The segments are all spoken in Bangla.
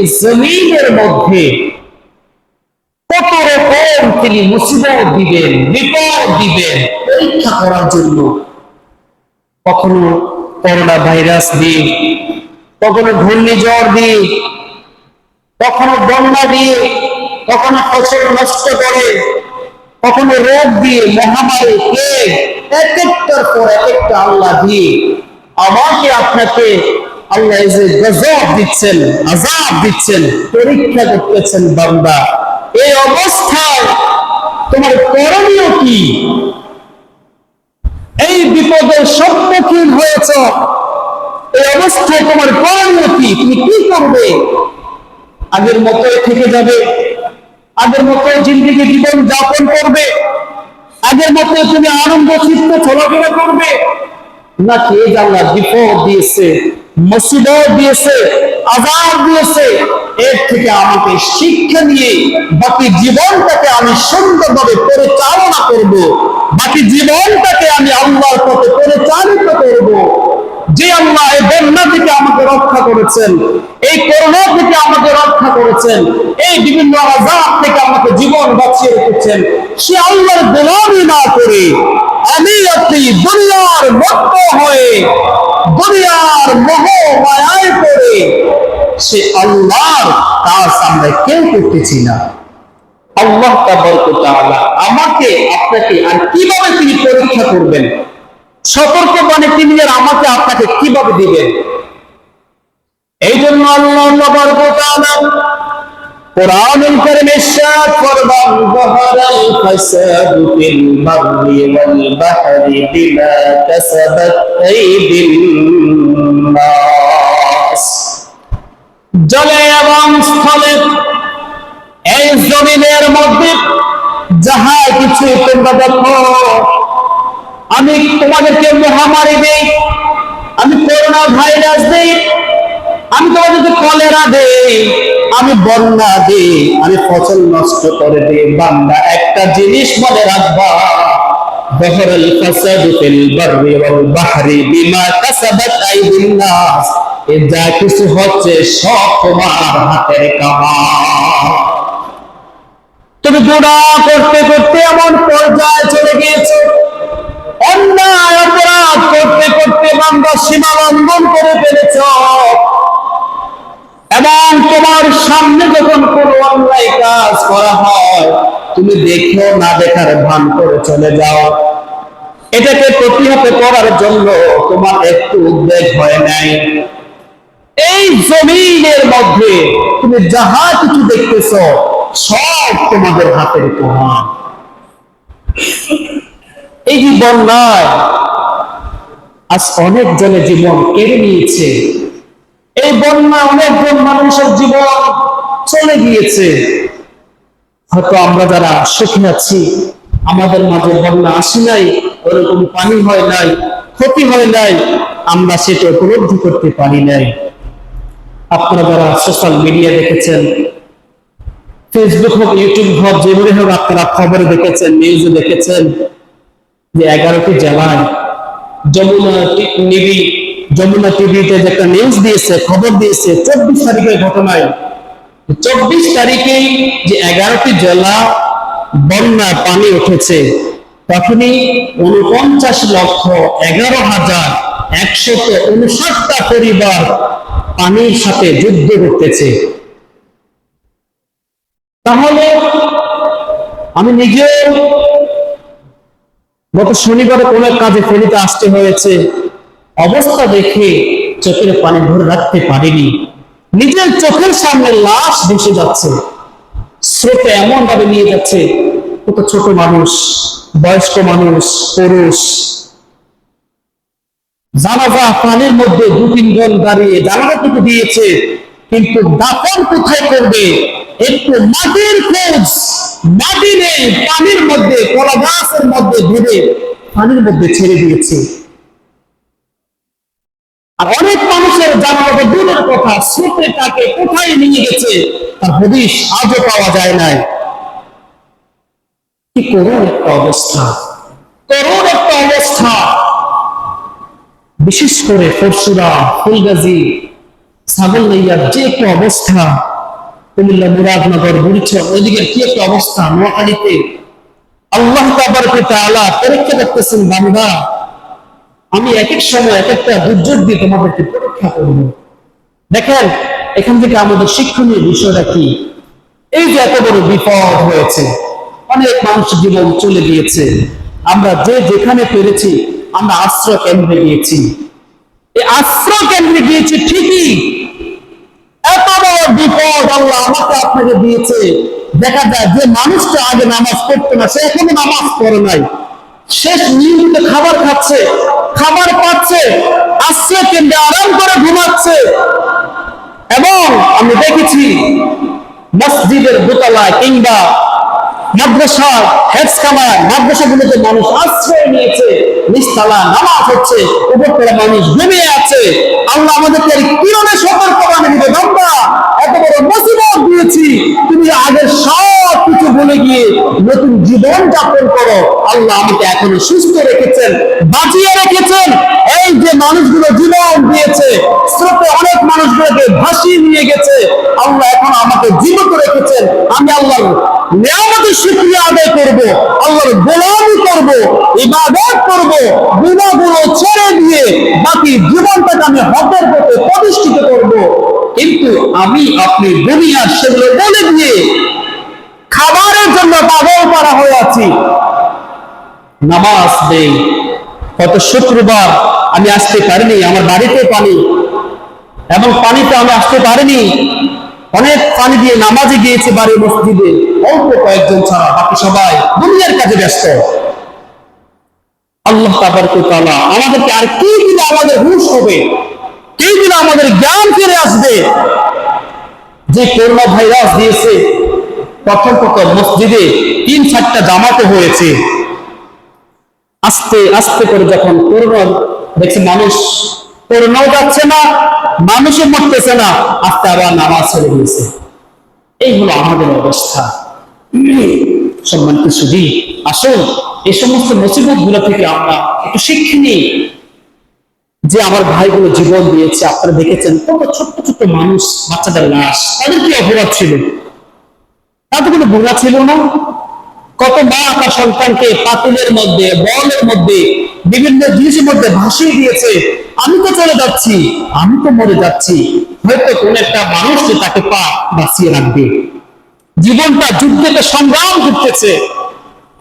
এই জমিনের মধ্যে কত রকম তিনি মুসিবত দিবেন, বিপদ দিবেন পরীক্ষা করার জন্য। কখনো করোনা ভাইরাস দিয়ে, কখনো ঘূর্ণিঝড় দিয়ে, কখনো বন্যা দিয়ে, কখনো ফসল নষ্ট করে, কখনো রোগ দিয়ে, মহামারী, প্লেগ, এক একটার পর এক একটা আল্লাহ দিয়ে আমাকে আপনাকে আল্লাহ এই যে গজব দিচ্ছেন, আযাব দিচ্ছেন, পরীক্ষা করতেছেন বান্দা। এই অবস্থায় তোমার করণীয় কি? এই বিপদের সম্মুখীন হয়েছ, এই অবস্থায় তোমার করণীয় কি? তুমি কি করবে? আগের মতোই থেকে যাবে? আগের মতো জিন্দেগি জীবন যাপন করবে? আগের মতো তুমি আনন্দ চিত্তে চলাফেরা করবে? নাকি এই আল্লাহ বিপদ দিয়েছে, মুসিবত দিয়েছে, আযাব দিয়েছে, এর থেকে আমাকে শিক্ষা নিয়ে বাকি জীবনটাকে আমি সুন্দরভাবে পরিচালনা করব, বাকি জীবনটাকে আমি আল্লাহর পথে পরিচালিত করব। যে আল্লাহ এই বন্যা থেকে আমাকে রক্ষা করেছেন, এই করোনা থেকে আমাকে রক্ষা করেছেন, এই বিভিন্ন আযাব থেকে আমাকে জীবন বাঁচিয়ে রেখেছেন, সে আল্লাহর গোলামি না করে আমি আপনি দুনিয়ার মত্ত হয়ে, দুনিয়ার মোহ মায়ায় পড়ে সে আল্লাহর কাজ আমরা কেউ করতেছি না। আল্লাহ তাবারক ওয়া তাআলা আমাকে আপনাকে আর কিভাবে তিনি পরীক্ষা করবেন, সতর্কবাণী তিনি আর আমাকে আপনাকে কিভাবে দিবেন? এই জন্য আল্লাহ তাবারক ওয়া তাআলা কোরআনুল কারীমে ইরশাদ ফরমান, যাহারাল ফাসাদু ফিল বাররি ওয়াল বাহরি বিমা কাসাবাত আইদিন নাস। জলে এবং স্থলে, এই জমিনের মধ্যে যাহা কিছু তোমরা দেখো, আমি তোমাদেরকে মহামারী দেই, আমি করোনা ভাইরাস দেই, আমি তোমাদেরকে কলেরা দেই, আমি বন্যা দিই, আমি ফসল নষ্ট করে দিই। বান্দা একটা জিনিস মনে রাখবা, যাহারাল ফাসাদু ফিল বাররি ওয়াল বাহরি বিমা কাসাবাত আইদিন নাস, এ যা কিছু হচ্ছে সব তোমার হাতের কামাই। তুমি গুনাহ করতে করতে এমন পর্যায়ে চলে গিয়েছো, অন্যায় অপরাধ করতে করতে বান্দা সীমা লঙ্ঘন করে ফেলেছ, এবং তোমার সামনে যখন কোনো অন্যায় কাজ করা হয় তুমি দেখো না দেখার ভান করে চলে যাও। এটাকে প্রতিহত করার জন্য তোমার একটু উদ্বেগ হয় নাই। এই জমিনের মধ্যে তুমি যাহা কিছু দেখতেছ সব তোমাদের হাতের প্রমাণ। এই যে বন্যায় আজ অনেক জনের জীবন কেড়ে নিয়েছে, এই বন্যা অনেকজন মানুষের জীবন চলে গিয়েছে। হয়তো আমরা যারা সুখী আছি, আমাদের মাঝে বন্যা আসে নাই, ওরকম পানি হয় নাই, ক্ষতি হয় নাই, আমরা সেটা উপলব্ধি করতে পারি নাই। আপনারা যারা সোশ্যাল মিডিয়া দেখেছেন, ফেসবুক হোক, ইউটিউব হোক, যেভাবে হোক আপনারা খবরে দেখেছেন, নিউজে দেখেছেন যে 11টি জেলায় যমুনা টিভিতে যে একটা নিউজ দিয়েছে, খবর দিয়েছে 24 তারিখের ঘটনায়। 24 তারিখেই যে 11টি জেলা বন্যা পানি উঠেছে, তখনই 49,11,159টা পরিবার পানির সাথে যুদ্ধ করতেছে। তাহলে আমি নিজেও গত শনিবারে কোন এক কাজে ফেনীতে আসতে হয়েছে, অবস্থা দেখে চোখের পানি ধরে রাখতে পারিনি। নিজের চোখের সামনে লাশ ভেসে যাচ্ছে, স্রোতে এমন ভাবে নিয়ে যাচ্ছে, কত ছোট মানুষ, বয়স্ক মানুষ, পুরুষ। জানাজা পানির মধ্যে 2-3 জন দাঁড়িয়ে জানাজা থেকে দিয়েছে, কিন্তু দাফন কোথায় করবে? একটু মাটির খোঁজ, মাটি নেই, পানির মধ্যে, কলা গাছের মধ্যে ধরে পানির মধ্যে ছেড়ে দিয়েছে। আর অনেক মানুষের জানাজা দূরের কথা, স্রোতে তাকে কোথায় নিয়ে গেছে তার হদিশ আজও পাওয়া যায় নাই। কি করুণ একটা অবস্থা, করুণ একটা অবস্থা। বিশেষ করে পরশুরা, ফুলগাজী, ছাগলনাইয়ার যে একটা অবস্থা, কুমিল্লা, মুরাদনগর, বুড়িচর, ওইদিকের কি একটা অবস্থা, নোয়াখালীতে। আল্লাহ তাবারক ওয়া তাআলা পরীক্ষা করতেছেন, বান্দা আমি এক এক সময় এক একটা দুর্যোগ দিয়ে তোমাদেরকে পরীক্ষা করব। দেখেন এখান থেকে আমাদের শিক্ষণীয় বিষয়টা কি? এই যে এত বড় বিপদ হয়েছে, অনেক মানুষের জীবন চলে গিয়েছে, আমরা যে যেখানে পেরেছি আমরা আশ্রয় কেন্দ্রে গিয়েছি। এই আশ্রয় কেন্দ্রে গিয়েছি ঠিকই, এত বড় বিপদ আল্লাহ আমাকে আপনাকে দিয়েছে। দেখা যায় যে মানুষটা আগে নামাজ পড়তো না, সে এখনো নামাজ পড়ে নাই, শেষ নিয়মিত খাবার খাচ্ছে, খাবার পাচ্ছে, আশ্রয় কেন্দ্রে আরাম করে ঘুমাচ্ছে। এবং আমি দেখেছি মসজিদের দোতলায় কিংবা মাদ্রাসা, হেফজখানায়, মাদ্রাসাগুলোতে মানুষ আশ্রয় নিয়েছে, নিচতলা নামাজ হচ্ছে, উপরতলা মানুষ ঘুমিয়ে আছে। আল্লাহ আমাদেরকে কিরণে সতর্ক বানিয়ে দিবে, বান্দা এত বড় মুসিবত দিয়েছি, তুমি আগের সব কিছু ভুলে গিয়ে নতুন জীবন যাপন করো। আল্লাহ আমাকে এখনো সুস্থ রেখেছেন, বাঁচিয়ে রেখেছেন। এই যে মানুষগুলো জীবন দিয়েছে, স্রোতে অনেক মানুষগুলোকে ভাসিয়ে নিয়ে গেছে, আল্লাহ এখন আমাকে জীবিত রেখেছেন। আমি আল্লাহর নিয়ামতের শুকরিয়া আদায় করব, আল্লাহর গোলামি করব, ইবাদত করব, গুনাহগুলো ছেড়ে দিয়ে বাকি জীবনটাকে আমি হকের পথে প্রতিষ্ঠিত করব। কিন্তু আমি আপনি দুনিয়ার সেগুলো বলে দিয়ে খাবারের জন্য পাগল করা হয়ে আছি। নামাজ নেই, গত শুক্রবার আমি আসতে পারিনি, আমার বাড়িতে পানি, এবং পানিতে আমি আসতে পারিনি, অনেক পানি দিয়ে নামাজে গিয়েছে বাড়ির মসজিদে, অল্প কয়েকজন ছাড়া বাকি সবাই দুনিয়ার কাজে ব্যস্ত। আল্লাহ তাবারক ওয়া তাআলা আমাদেরকে আর কি দিলে আমাদের হুঁশ হবে, কি দিলে আমাদের জ্ঞান ফিরে আসবে? যে করোনা ভাইরাস দিয়েছে, প্রথম মসজিদে 3-4টা জামাতে হয়েছে, আস্তে আস্তে করে যখন করোনা দেখছে মানুষ, করোনাও যাচ্ছে না, মানুষও মরতেছে না, আস্তে আবার নামাজ ছেড়ে দিয়েছে। এই হলো আমাদের অবস্থা। সম্মানিত সুধী, আসুন এই সমস্ত মুসিবত গুলো থেকে আমরা একটু শিক্ষা নিই। যে আমার ভাইগুলো জীবন দিয়েছে, আপনারা দেখেছেন কত ছোট্ট ছোট্ট মানুষ, বাচ্চাদের লাশ, তাদের কি অপরাধ ছিল? তাদের কোনো গুনাহ ছিল না? কত মা তার সন্তানকে পাতিলের মধ্যে, বলের মধ্যে, বিভিন্ন জিনিসের মধ্যে ভাসিয়ে দিয়েছে। আমি তো চলে যাচ্ছি, আমি তো মরে যাচ্ছি, হয়তো কোন একটা মানুষ যে তাকে পা বাঁচিয়ে রাখবে, জীবনটা যুদ্ধে সংগ্রাম করতেছে,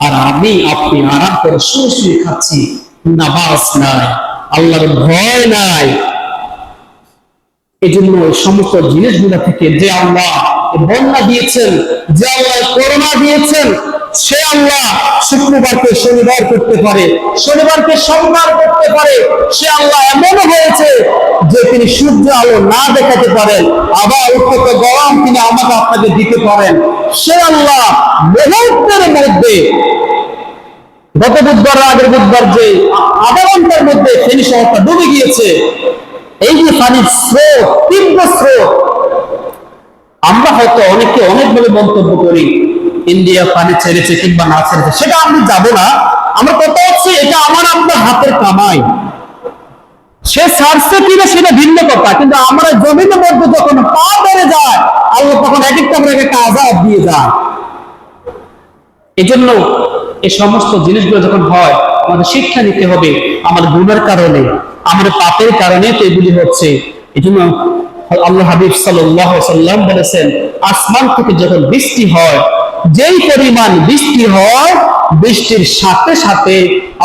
আর আমি আপনি আরাম করে শুয়ে শুয়ে খাচ্ছি, নামাজ নাই, আল্লাহর ভয় নাই। এই জন্য সমস্ত জিনিসগুলো থেকে যে আল্লাহ বন্যা দিয়েছেন, যে আল্লাহ করোনা দিয়েছেন, সে আল্লাহ শুক্রবারকে শনিবার করতে পারে, শনিবারকে সোমবার করতে পারে। সে আল্লাহ এমন হয়েছে যে তিনি সূর্য আলো না দেখাতে পারেন, আবার উত্তপ্ত গরম তিনি আমাকে আপনাকে দিতে পারেন। সে আল্লাহ মুহূর্তের মধ্যে, গত বুধবার আগের বুধবার যে আধা ঘন্টার মধ্যে ফেনী শহরটা ডুবে গিয়েছে, এই যে পানির স্রোত, তীব্র স্রোত, আমরা হয়তো অনেকে অনেকভাবে মন্তব্য করি, ইন্ডিয়া পানি ছেড়েছে কিংবা না ছেড়েছে, সেটা আমি যাব না। আমার কথা হচ্ছে এটা আমার আপনার হাতের কামাই, সে ছাড়ছে কিনা সেটা ভিন্ন কথা, কিন্তু আমরা জমিনের মধ্যে যখন পা বেড়ে যায়, আল্লাহ তখন এক একটা করে একটা আযাব দিয়ে যায়। এই জন্য এই সমস্ত জিনিসগুলো যখন হয়, আমাদের শিক্ষা নিতে হবে, আমাদের গুনার কারণে, আমাদের পাপের কারণে তো এগুলি হচ্ছে। এই জন্য আল্লাহ হাবিব সাল্লাল্লাহু আলাইহি সাল্লাম বলেছেন, আসমান থেকে যখন বৃষ্টি হয়, যেই পরিমাণ বৃষ্টি হয়, বৃষ্টির সাথে সাথে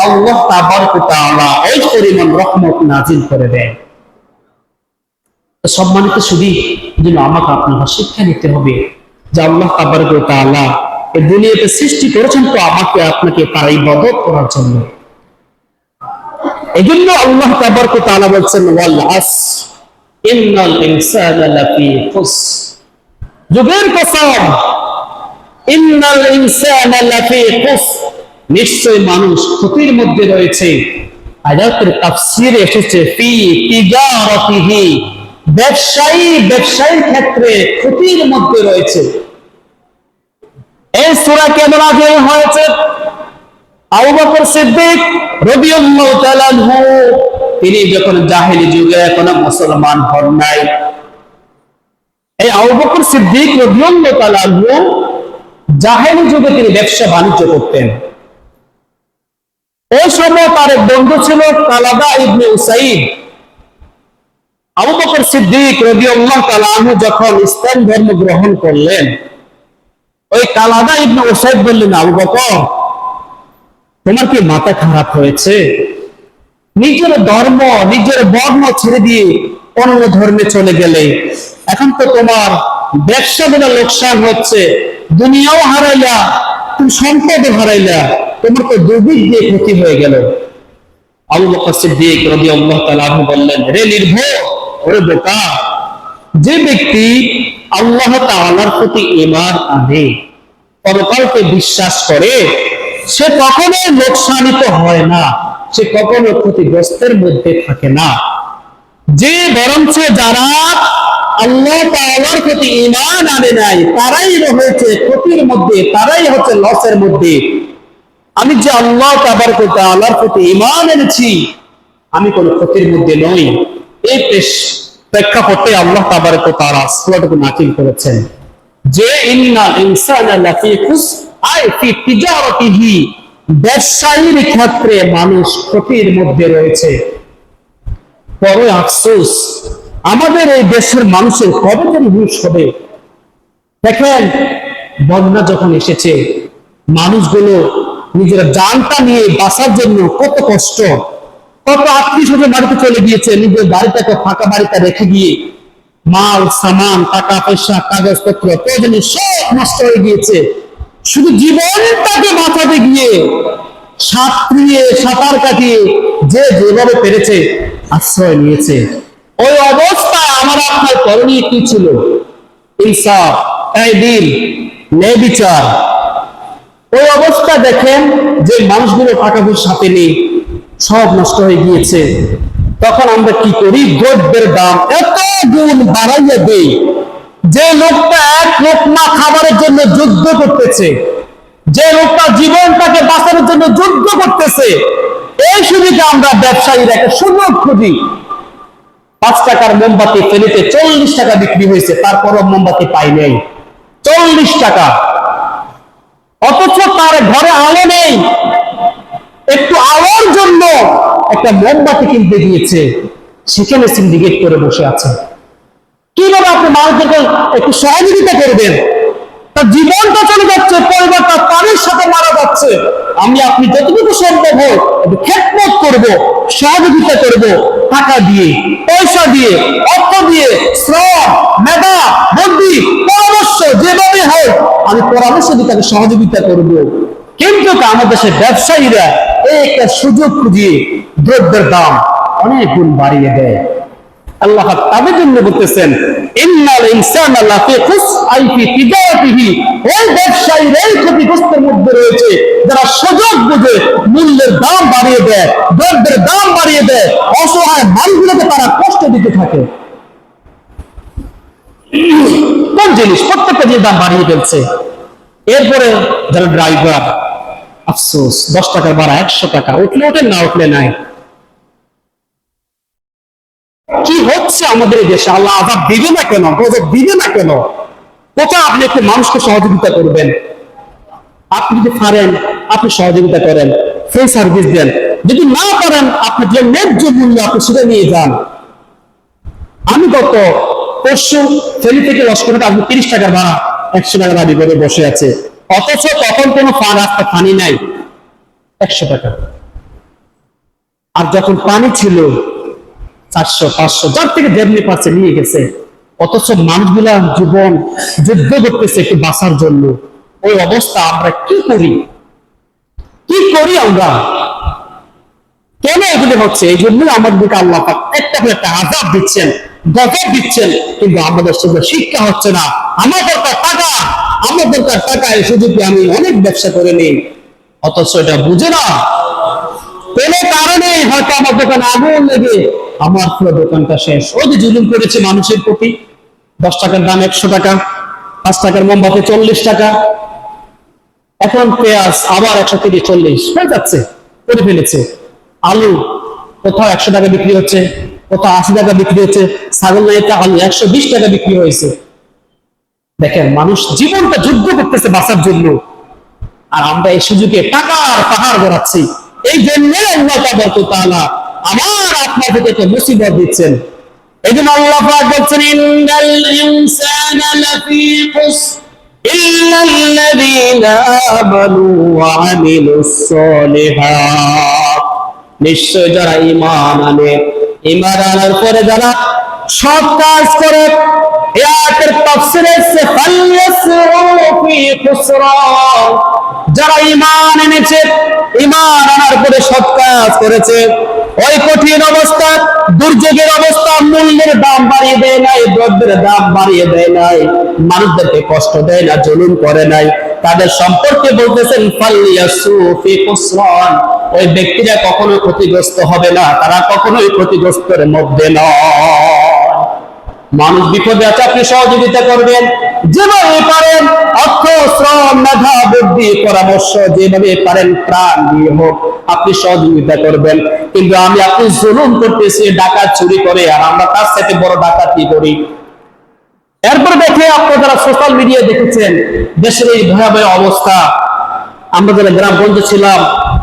আল্লাহ তাবারক ওয়া তাআলা ওই পরিমাণ রহমত নাজিল করে দেন। সম্মানিত সুধী, যেন আমাকে আপনারা শিক্ষা নিতে হবে যে আল্লাহ তাবারক ওয়া তাআলা এই দুনিয়াতে সৃষ্টি করেছেন তো আমাকে আপনাকে তার ইবাদত করার জন্য। এই জন্য আল্লাহ তাবারক ওয়া তাআলা বলছেন, ওয়াল আসর ইন্নাল ইনসানা লাফি খুসর, যুগের কসম, ইন্নাল ইনসানা লাফি খুসর, নিশ্চয় মানুষ ক্ষতির মধ্যে রয়েছে। আয়াতের তাফসীরে এসেছে ফি তিজারাতিহি, ব্যবসায়ীর ক্ষেত্রে ক্ষতির মধ্যে রয়েছে। এই সূরা কেন নাযিল হয়েছে? আবু বকর সিদ্দিক রাদিয়াল্লাহু তাআলা আনহু, তিনি যখন জাহেলি যুগে এখনো মুসলমান হন নাই, এই আবু বকর সিদ্দিক রাদিয়াল্লাহু তাআলা আনহু জাহেলি যুগে তিনি ব্যবসা বাণিজ্য করতেন। ওই সময় তার এক বন্ধু ছিল কালাদা ইবনে উসাইদ। আবু বকর সিদ্দিক রাদিয়াল্লাহু তাআলা আনহু যখন ইসলাম ধর্ম গ্রহণ করলেন, ওই কালাদা ইবনে উসাইদ বললেন, আবু বকর, তোমার কি মাথা খারাপ হয়েছে? নিজের ধর্ম, নিজের বর্ণ ছেড়ে দিয়ে অন্য ধর্মে চলে গেলে এখন তো তোমার ব্যবসা গুলো লোকসান হচ্ছে, দুনিয়াও হারাইলা, তুমি সম্পদও হারাইলা, তোমার তো দুদিক দিয়ে ক্ষতি হয়ে গেল। আবু বকর সিদ্দিক রাদিয়াল্লাহু তাআলা আনহু বললেন, রে নির্ভয়, ওরে বোকা, যে ব্যক্তি আল্লাহ তাআলার প্রতি ঈমান আনে, পরকালকে বিশ্বাস করে, সে কখনোই লোকসানিত হয় না, সে কখনো ক্ষতিগ্রস্তের মধ্যে থাকে না। যে বরঞ্চ যারা আল্লাহ তাআলার প্রতি ঈমান আনে নাই, তারাই রয়েছে ক্ষতির মধ্যে, তারাই হচ্ছে লসের মধ্যে। আমি যে আল্লাহ তাআলার প্রতি ঈমান এনেছি, আমি কোনো ক্ষতির মধ্যে নই। এই প্রেক্ষাপটে আল্লাহ তাআলা সূরাটুকু নাযিল করেছেন যে ইন্নাল ইনসানা লাফি খুসর, আই ফি তিজারাতিহি, ব্যবসায়ীর ক্ষেত্রে মানুষ ক্ষতির মধ্যে রয়েছে। বড় আফসোস, আমাদের এই দেশের মানুষের কবে যেন হুঁশ হবে। দেখেন, বন্যা যখন এসেছে, মানুষগুলো নিজের জানটা নিয়ে বাঁচার জন্য কত কষ্ট, কত আত্মীয় স্বজন বাড়িতে চলে গিয়েছে, নিজের বাড়িটাকে ফাঁকা বাড়িতে রেখে গিয়ে মাল সামান, টাকা পয়সা, কাগজপত্র, প্রয়োজনীয় সব নষ্ট হয়ে গিয়েছে। শুধু জীবনটাকে বাঁচাতে গিয়ে সাঁতরিয়ে সাঁতার কাটিয়ে যে যেভাবে পেরেছে আশ্রয় নিয়েছে। ওই অবস্থায় আমার আপনার করণীয় কি ছিল? ইনসাফ, আইদিল, ন্যায় বিচার। ওই অবস্থা দেখেন যে মানুষগুলো টাকা পয়সা সাথে নেই, সব নষ্ট হয়ে গিয়েছে। তখন আমরা কি করি? দ্রব্যের দাম এত গুণ বাড়াইয়া দেই। যে লোকটা এক লোকমা খাবারের জন্য যুদ্ধ করতেছে, যে লোকটা জীবনটাকে বাঁচানোর জন্য যুদ্ধ করতেছে, এই সুযোগে আমরা ব্যবসায়ীরা একটা সুযোগ খুঁজি। 5 টাকার মোমবাতি ফেলিতে 40 টাকা বিক্রি হয়েছে, তারপরও মোমবাতি পাই নাই, 40 টাকা। অথচ তার ঘরে আলো নেই, একটু আলোর জন্য একটা মোমবাতি কিনতে দিয়েছে, সেখানে সিন্ডিকেট করে বসে আছে। কিভাবে আপনি মানুষদেরকে একটু সহযোগিতা করবেন? তার জীবনটা চলে যাচ্ছে, পরিবারটা পানির সাথে মারা যাচ্ছে। আমি আপনি যতটুকু সম্ভব হোক একটু খেদমত করবো, সহযোগিতা করবো, টাকা দিয়ে, পয়সা দিয়ে, অর্থ দিয়ে, শ্রম, মেধা, বুদ্ধি, পরামর্শ, যেভাবে হোক আমি পরামর্শ দিয়ে তাকে সহযোগিতা করবো। কিন্তু আমাদের দেশের ব্যবসায়ীরা এই একটা সুযোগ খুঁজিয়ে দ্রব্যের দাম অনেক গুণ বাড়িয়ে দেয়। আল্লাহ তাদের জন্য বলতেছেন, ইন্নাল ইনসানা লাফি খুসর, আই ফি তিজারাতিহি, ওই ব্যবসায়ীরা এই ক্ষতিগ্রস্তের মধ্যে রয়েছে যারা সুযোগ বুঝে মূল্যের দাম বাড়িয়ে দেয়, দ্রব্যের দাম বাড়িয়ে দেয়, অসহায় মানুষগুলোকে তারা কষ্ট দিতে থাকে। কোন জিনিস? প্রত্যেকটা জিনিস দাম বাড়িয়ে ফেলছে। এরপরে যারা ড্রাইভার, আফসোস, 10 টাকার ভাড়া 100 টাকা, উঠলে ওঠে, না উঠলে নাই। কি হচ্ছে আমাদের দেশে? আল্লাহ আযাব দিবে না কেন? গজব দিবে না কেন? কোথায় আপনি একটু মানুষকে সহযোগিতা করবেন? আপনি যদি পারেন আপনি সহযোগিতা করেন, ফ্রি সার্ভিস দেন। যদি না পারেন আপনার যে ন্যায্য মূল্য আপনি সেটা নিয়ে যান। আমি গত পরশু ফেনী থেকে লস্করহাট আসবো, 30 টাকার ভাড়া, 100 টাকা দাবি করে বসে আছে। অথচ তখন কোনো রাস্তা পানি নাই, 100 টাকা। আর যখন পানি ছিল 400, 500, যার থেকে যেমনি পাচ্ছে নিয়ে গেছে। অথচ মানুষগুলা জীবন যুদ্ধ করতেছে একটু বাঁচার জন্য। ওই অবস্থা আমরা কি করি? কি করি আমরা? কেন এগুলি হচ্ছে? এই জন্য আমাদেরকে আল্লাহ পাক একটা করে একটা আযাব দিচ্ছেন, গজব দিচ্ছেন, কিন্তু আমাদের সেগুলো শিক্ষা হচ্ছে না। আমার দরকার টাকা, আমার দরকার টাকা, এই সুযোগে আমি অনেক ব্যবসা করে নিই, অথচ এটা বুঝে না। কোন কারণে হয়তো আমার দোকানে আগুন লেগে আমার পুরো দোকানটা শেষ। ওই যে জুলুম করেছে মানুষের প্রতি, 10 টাকার দাম 100 টাকা, 5 টাকার মোমবাতি 40 টাকা, এখন পেঁয়াজ আবার 130, 40 হয়ে যাচ্ছে, করে ফেলেছে। আলু কোথাও 100 টাকা বিক্রি হচ্ছে, কোথাও 80 টাকা বিক্রি হচ্ছে। ছাগল নাইতে আলু 120 টাকা বিক্রি হয়েছে। দেখেন, মানুষ জীবনটা যুদ্ধ করতেছে বাঁচার জন্য, আর আমরা এই সুযোগে টাকার পাহাড় গড়াচ্ছি। এই জন্য আল্লাহ তাআলা আমার আপনার থেকে মুসিবত দিচ্ছেন। এই জন্য আল্লাহ পাক বলছেন, ইন্নাল ইনসানা লাফি খুসর ইল্লাল্লাযীনা আমানু ওয়া আমিলুস সালিহাত। নিশ্চয় যারা ঈমান আনে, ঈমান আনার পরে যারা সৎ কাজ করে, এই আয়াতের তাফসীরে আছে ফালইয়াসরু ফি খুসরান। যারা ঈমান এনেছে, ঈমান আনার পরে সৎ কাজ করেছে, ওই কঠিন অবস্থা, দুর্যোগের অবস্থা, মূল্যের দাম বাড়িয়ে দেয় নাই, দ্রব্যের দাম বাড়িয়ে দেয় নাই, মানুষদেরকে কষ্ট দেয় না, জুলুম করে নাই, তাদের সম্পর্কে বলতেছেন ফালইয়াসরু ফি খুসরান। ওই ব্যক্তিরা কখনো ক্ষতিগ্রস্ত হবে না, তারা কখনোই ক্ষতিগ্রস্তের মধ্যে নয়। মানুষ বিপদে আছে, আপনি সহযোগিতা করবেন যেভাবে পারেন, অর্থ, শ্রম, মেধা, বুদ্ধি, পরামর্শ, যেভাবে পারেন প্রাণ দিয়ে হোক আপনি সহযোগিতা করবেন। কিন্তু আপনি জুলুম করতেছি, ডাকাত চুরি করে, আর আমরা তার সাথে বড় ডাকাতি করি। এরপর দেখে আপনারা যারা সোশ্যাল মিডিয়া দেখেছেন দেশের এই ভয়াবহ অবস্থা, আমরা যারা গ্রামগঞ্জে ছিলাম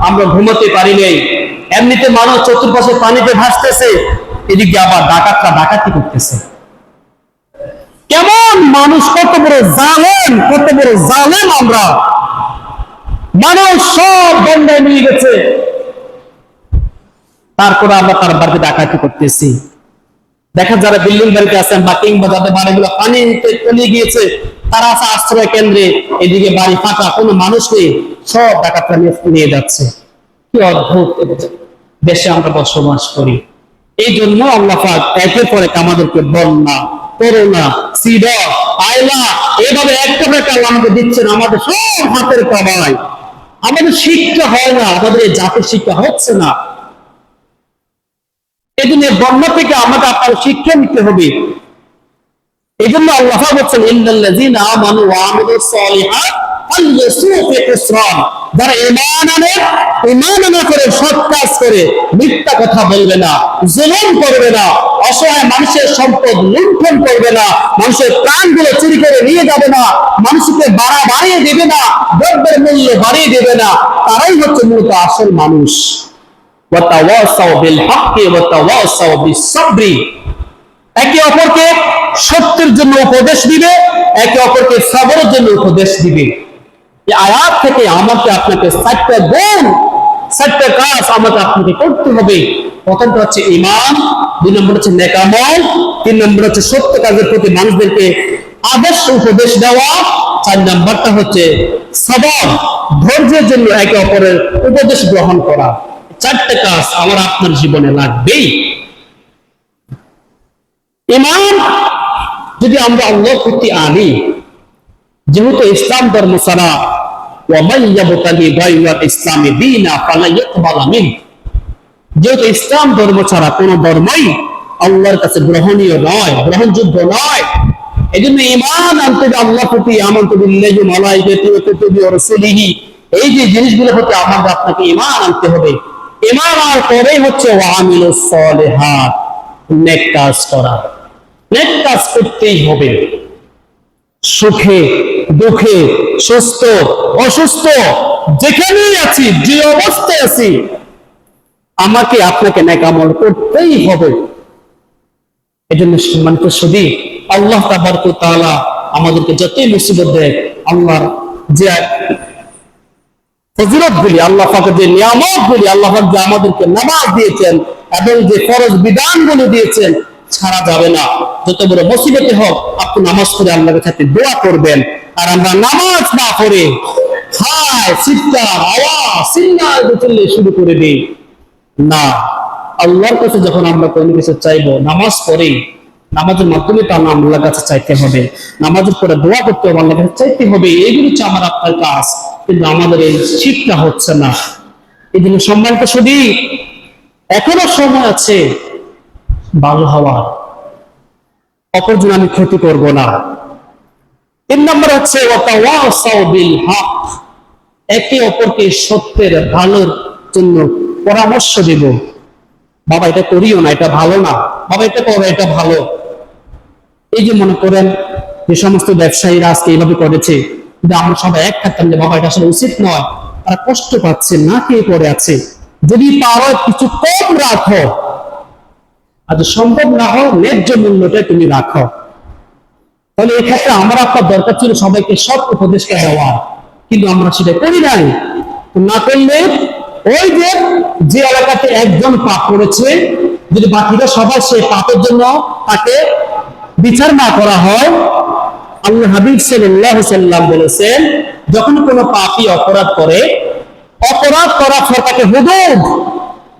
আমরা ঘুমাতে পারি নাই। এমনিতে মানুষ চতুর্পাশে পানিতে ভাসতেছে, এদিকে আবার ডাকাতরা ডাকাতি করতেছে। কেমন মানুষ, কত বড় জালেম, কত বড় জালেম আমরা। মানুষ সব বন্ধায় নিয়ে গেছে, তারপরে আমরা তার বাড়িতে ডাকাতি করতেছি। দেখা যারা বিল্ডিং বাড়িতে আছেন বা কিংবা যাদের বাড়িগুলো পানিতে তলিয়ে গিয়েছে, তারা আছে আশ্রয় কেন্দ্রে, এদিকে বাড়ি ফাঁকা, কোনো মানুষ নেই, সব ডাকাতরা নিয়ে যাচ্ছে। কি অদ্ভুত দেশে আমরা বসবাস করি। এই জন্য আল্লাহ পাক একের পর এক আমাদেরকে বন্যা, করোনা, সিডা, আয়লা, এভাবে একটা একটা আমাকে দিচ্ছেন। আমাদের সব হাতের কামাই, আমাদের শিক্ষা হয় না, আমাদের এই জাতির শিক্ষা হচ্ছে না। এই জন্য বন্যা থেকে আমাকে আপনার শিক্ষা নিতে হবে। এই জন্য আল্লাহ বলছেন, ইন্নাল্লাযীনা আমানু ওয়া আমিলুস সালিহাত ফালইয়াসরু ফি খুসরান। যারা ঈমান আনে, ঈমান আনা করে সৎ কাজ করে, মিথ্যা কথা বলবে না, জুলুম করবে না, অসহায় মানুষের সম্পদ লুণ্ঠন করবে না, মানুষের প্রাণগুলো চুরি করে নিয়ে যাবে না, মানুষকে বাড়িয়ে দেবে না, দ্রব্যের মূল্য বাড়িয়ে দেবে না, তারাই হচ্ছে মূলত আসল মানুষ। ওয়া তাওয়াসাউ বিল হাক্কি ওয়া তাওয়াসাউ বিস সাবরি। একে অপরকে সত্যের জন্য উপদেশ দিবে, একে অপরকে সবরের জন্য উপদেশ দিবে। এই আয়াত থেকে আমাকে আপনাকে 4টা গুণ, 4টা কাজ আমাকে আপনাকে করতে হবে। প্রথমটা হচ্ছে ঈমান, 2 নম্বর হচ্ছে নেক আমল, 3 নম্বর হচ্ছে সত্য কাজের প্রতি মানুষদেরকে আদর্শ উপদেশ দেওয়া, 4 নম্বরটা হচ্ছে সবর, ধৈর্যের জন্য একে অপরের উপদেশ গ্রহণ করা। 4টা কাজ আমার আপনার জীবনে লাগবেই। ঈমান যদি আমরা আল্লাহর প্রতি আনি, যেহেতু ইসলাম ধর্ম ছাড়া ওয়া মান ইয়াবতাগি গায়রাল ইসলামি দীনা ফালা ইউকবালা মিনহু, যেহেতু ইসলাম ধর্ম ছাড়া কোন ধর্মই আল্লাহর কাছে গ্রহণীয় নয়, গ্রহণযোগ্য নয়। এজন্য ঈমান আনতে হবে আল্লাহর প্রতি, আমানতু বিল্লাহি ওয়া মালাইকাতিহি ওয়া কুতুবিহি ওয়া রাসূলিহি, এই যে জিনিসগুলো হচ্ছে আমাদের আপনাকে ঈমান আনতে হবে। ঈমান আর পরেই হচ্ছে ওয়া আমিলুস সালিহাত, নেক কাজ করা। নেক কাজ করতেই হবে, সুখে দুঃখে, সুস্থ অসুস্থ, যেখানেই আছি, যে অবস্থায় আছি, আমাকে আপনাকে নেক আমল করতেই হবে। এজন্য সম্মানিত সুধী, আল্লাহ তাবারক ওয়া তাআলা আমাদেরকে যতই মুসিবত দেয়, আল্লাহর যে ফজিলত গুলি, আল্লাহ পাকের যে নিয়ামত গুলি, আল্লাহ পাক যে আমাদেরকে নামাজ দিয়েছেন এবং যে ফরজ বিধানগুলো দিয়েছেন, ছাড়া যাবে না। যত বড় মুসিবতে হোক, আপনি নামাজ পড়ে আল্লাহর কাছে দোয়া করবেন। আর আমরা নামাজ না পড়ে হায় চিৎকার, আওয়াজ, চিল্লায় চিল্লে শুরু করে দিই না। আল্লাহর কাছে যখন আমরা কোনো কিছু চাইবো, নামাজ পড়ে, নামাজের মাধ্যমে তো আল্লাহর কাছে চাইতে হবে, নামাজের পরে দোয়া করতে হবে, আল্লাহর কাছে চাইতে হবে। এইগুলো হচ্ছে আমার আপনার কাজ, কিন্তু আমাদের এই শিক্ষা হচ্ছে না। এই জন্য সম্মানিত সুধী, এখনো সময় আছে ভালো হওয়ার, অপরজন আমি ক্ষতি করব না। 3 নম্বর হচ্ছে ওয়া তাওয়াসাউ বিল হক, একে অপরকে সত্যের ভালোর জন্য পরামর্শ দেব। বাবা এটা করিও না, এটা ভালো না, বাবা এটা করো, এটা ভালো। এই যে মনে করেন যে সমস্ত ব্যবসায়ীরা আজকে এইভাবে করেছে, কিন্তু আমরা সবাই এক থাকতাম যে বাবা এটা আসলে উচিত নয়, তারা কষ্ট পাচ্ছে, না খেয়ে পড়ে আছে। যদি পারো কিছু কম রাখো, আর যদি সম্ভব না হয় ন্যায্য মূল্যটা তুমি রাখো। তাহলে এক্ষেত্রে আমার আপনার দরকার ছিল সবাইকে সৎ উপদেশটা দেওয়া, কিন্তু আমরা সেটা করি নাই। না করলে ওই যে এলাকাতে একজন পাপ করেছে, যদি বাকিরা সবাই সেই পাপের জন্য তাকে বিচার না করা হয়, আল্লাহ হাবিব সাল্লাল্লাহু আলাইহি ওয়াসাল্লাম বলেছেন, যখন কোনো পাপী অপরাধ করে, অপরাধ করার পর তাকে হুদুদ,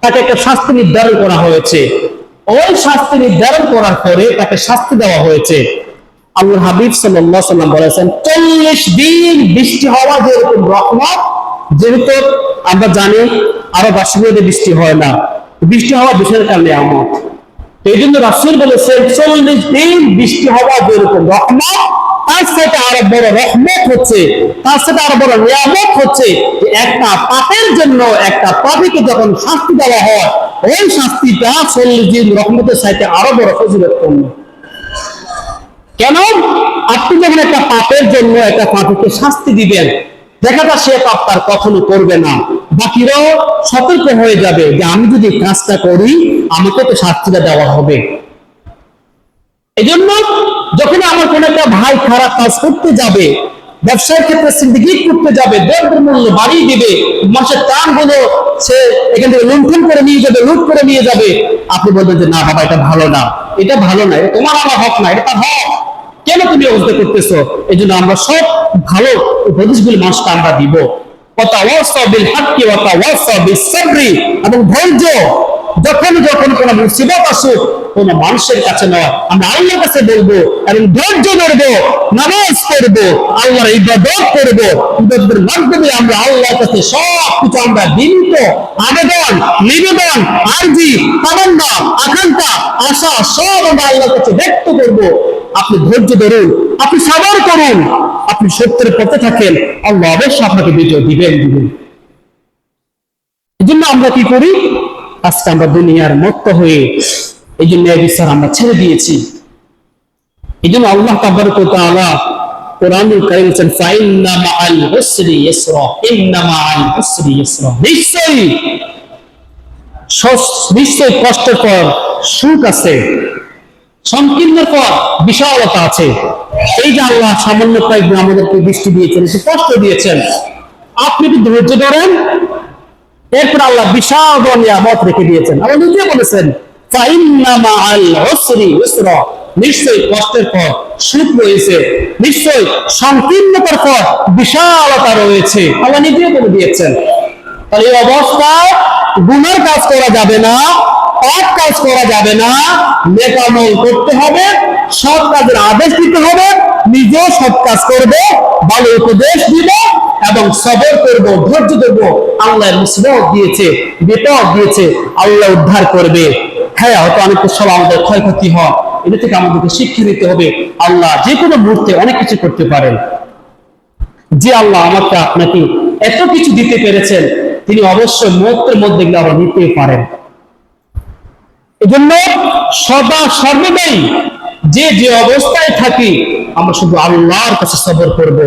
তাকে একটা শাস্তি নির্ধারণ করা হয়েছে। ওই শাস্তি নির্ধারণ করার পরে তাকে শাস্তি দেওয়া হয়েছে। আল্লাহ হাবিব সাল্লাল্লাহু আলাইহি ওয়াসাল্লাম বলেছেন 40 দিন বৃষ্টি হওয়া যেরকম রহমত, যেহেতু আমরা জানি আরো বাসীদের বৃষ্টি হয় না, বৃষ্টি হওয়া বিশেষ কারণে নিয়ামত। এই জন্য রাসূল বলেছেন 40 দিন বৃষ্টি হওয়া যেরকম রহমত, তার সাথে আরো বড় রহমত হচ্ছে, তার সাথে আরো বড় নিয়ামত হচ্ছে যে একটা পাপের জন্য একটা পাপীকে যখন শাস্তি দেওয়া হয়, ওই শাস্তিটা 40 দিন রহমতের সাথে আরো বড় ফজিলতপূর্ণ। কেন? আপনি যখন একটা পাপের জন্য একটা পাপীকে শাস্তি দিবেন, দেখা যায় সে পাপ তার কখনো করবে না, বাকিরাও সতর্ক হয়ে যাবে যে আমি যদি কাজটা করি আমাকে তো শাস্তিটা দেওয়া হবে। এই জন্য যখন আমার কোন একটা ভাই খারাপ কাজ করতে যাবে, ব্যবসার ক্ষেত্রে সিন্ডিকেট করতে যাবে, দ্রব্যের মূল্য বাড়িয়ে দিবে, মানুষের টান গুলো সে এখান থেকে লুণ্ঠন করে নিয়ে যাবে, লুট করে নিয়ে যাবে, আপনি বলবেন যে না বাবা এটা ভালো না, এটা ভালো না, এটা তোমার আমার হক না, এটা তার হক, কেন তুমি অবস্থা করতেছো? এই জন্য আমরা সব ভালো উপদেশগুলি মানুষকে আমরা দিব। এবং ধৈর্য, যখন যখন কোন মুসিবত আসুক কোন মানুষের কাছে নয়, আমরা আল্লাহর কাছে বলবো এবং ধৈর্য ধরবো, নামাজ পড়বো, আল্লাহর ইবাদত করবো, ইবাদতের মাধ্যমে আমরা আল্লাহর কাছে সবকিছু আমরা বিনীত আবেদন, নিবেদন, আরজি, তামান্না, আকাঙ্ক্ষা, আশা সব আমরা আল্লাহর কাছে ব্যক্ত করবো। আপনি ধৈর্য ধরুন, আপনি সবর করুন, আপনি সত্যের পথে থাকেন, আল্লাহ অবশ্যই আপনাকে বিজয় দিবেন। এই জন্য আমরা কি করি? আজকে আমরা দুনিয়ার মত্ত হয়ে এই জন্য বিচার আমরা ছেড়ে দিয়েছি। এই জন্য আল্লাহ তাবারক ওয়া তাআলা কোরআনুল কারীমে বলেছেন ফাইন্না মাআল উসরি ইসরা, ইন্না মাআল উসরি ইসরা, নিশ্চয়ই কষ্টের পর সুখ আছে, সংকীর্ণের পর বিশালতা আছে। এই যে আল্লাহ সামান্য কয়েকদিন আমাদেরকে বৃষ্টি দিয়েছেন, একটু কষ্ট দিয়েছেন, আপনি একটু ধৈর্য ধরেন, এরপর আল্লাহ বিশাল নিয়ামত রেখে দিয়েছেন। আল্লাহ নিজে বলেছেন ফাইন্না মাআল উসরি ইসরা, নিশ্চয়ই কষ্টের পর সুখ রয়েছে, নিশ্চয়ই সংকীর্ণতার পর বিশালতা রয়েছে, আল্লাহ নিজে বলে দিয়েছেন। তাহলে এই অবস্থায় গুনার কাজ করা যাবে না, পাপ কাজ করা যাবে না, নেক আমল করতে হবে, সৎ কাজের আদেশ দিতে হবে, নিজেও সৎ কাজ করবে, ভালো উপদেশ দিব এবং সবর করব, ধৈর্য ধরব। আল্লাহ মুসিবত দিয়েছে, বিপদ দিয়েছে, আল্লাহ উদ্ধার করবে। হ্যাঁ, হয়তো অনেক সময় আমাদের ক্ষয়ক্ষতি হয়, এটা থেকে আমাদেরকে শিক্ষা নিতে হবে। আল্লাহ যে কোনো মুহূর্তে অনেক কিছু করতে পারেন। যে আল্লাহ আমাকে আপনাকে এত কিছু দিতে পেরেছেন, তিনি অবশ্যই মুহূর্তের মধ্যে গিয়ে আবার নিতে পারেন। এজন্য সদা সর্বদাই যে যে অবস্থায় থাকি আমরা শুধু আল্লাহর কাছে সবর করব,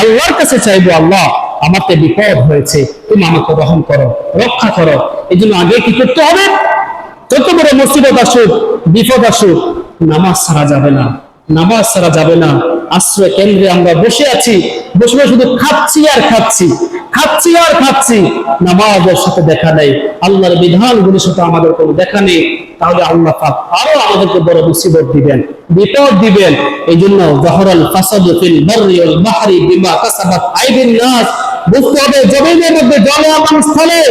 আল্লাহর কাছে চাইবো, আল্লাহ আমাকে বিপদ হয়েছে, তুমি আমাকে রহম করো, রক্ষা করো। এই জন্য আগে কি করতে হবে? যত বড় মুসিবত আসুক, বিপদ আসুক, নামাজ ছাড়া যাবে না, নামাজ ছাড়া যাবে না। আশ্রয় কেন্দ্রে আমরা বসে আছি, বসে শুধু খাচ্ছি আর খাচ্ছি, খাচ্ছি আর খাচ্ছি, নামাজের সাথে দেখা নেই, আল্লাহর বিধানগুলির সাথে আমাদের কোনো দেখা নেই, তাহলে আল্লাহ পাক আরো আমাদেরকে বড় মুসিবত দিবেন, বিপদ দিবেন। এই জন্য যহরাল ফাসাদু ফিল বাররি ওয়াল বাহরি বিমা কাসাবাত আইদিন নাস, বুঝতে হবে জমিনের মধ্যে, জলে এবং স্থলে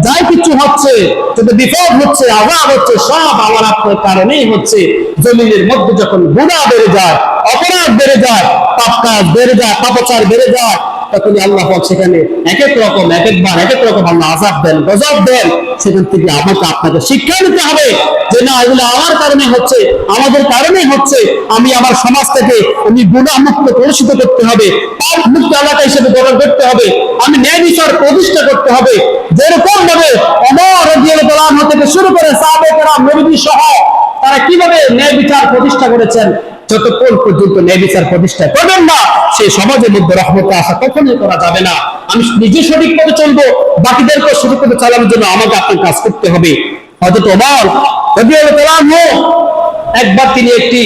যাই কিছু হচ্ছে, যত বিপদ হচ্ছে, আযাব হচ্ছে, সব আমার আপনার কারণেই হচ্ছে। জমিনের মধ্যে যখন গুনাহ বেড়ে যায়, অপরাধ বেড়ে যায়, পাপ কাজ বেড়ে যায়, পাপাচার বেড়ে যায়, তখন আল্লাহ পাক সেখানে এক এক রকম, এক একবার এক এক রকম আল্লাহ আযাব দেন, গজব দেন। সেখান থেকে আমাকে আপনাকে শিক্ষা নিতে হবে যে না, এগুলো আমার কারণে হচ্ছে, আমাদের কারণেই হচ্ছে। আমি আমার সমাজ থেকে আমি গুনাহ মুক্ত কলুষিত করতে হবে, পাপ মুক্ত এলাকা হিসেবে গঠন করতে হবে, আমি ন্যায় বিচার প্রতিষ্ঠা করতে হবে। যেরকম ভাবে ওমর রাদিয়াল্লাহু আনহু থেকে শুরু করে সাহাবায়ে কেরাম, নবী সহ তারা কিভাবে ন্যায় বিচার প্রতিষ্ঠা করেছেন, যতক্ষণ পর্যন্ত ন্যায় বিচার প্রতিষ্ঠা করবেন না, সেই সমাজের মধ্যে রহমত আশা কখনোই করা যাবে না। আমি নিজে সঠিক পথে চলবো, বাকিদেরকে সঠিক পথে চালানোর জন্য আমাকে আপনার কাজ করতে হবে। হযরত ওমর রাদিয়াল্লাহু তাআলা একবার তিনি একটি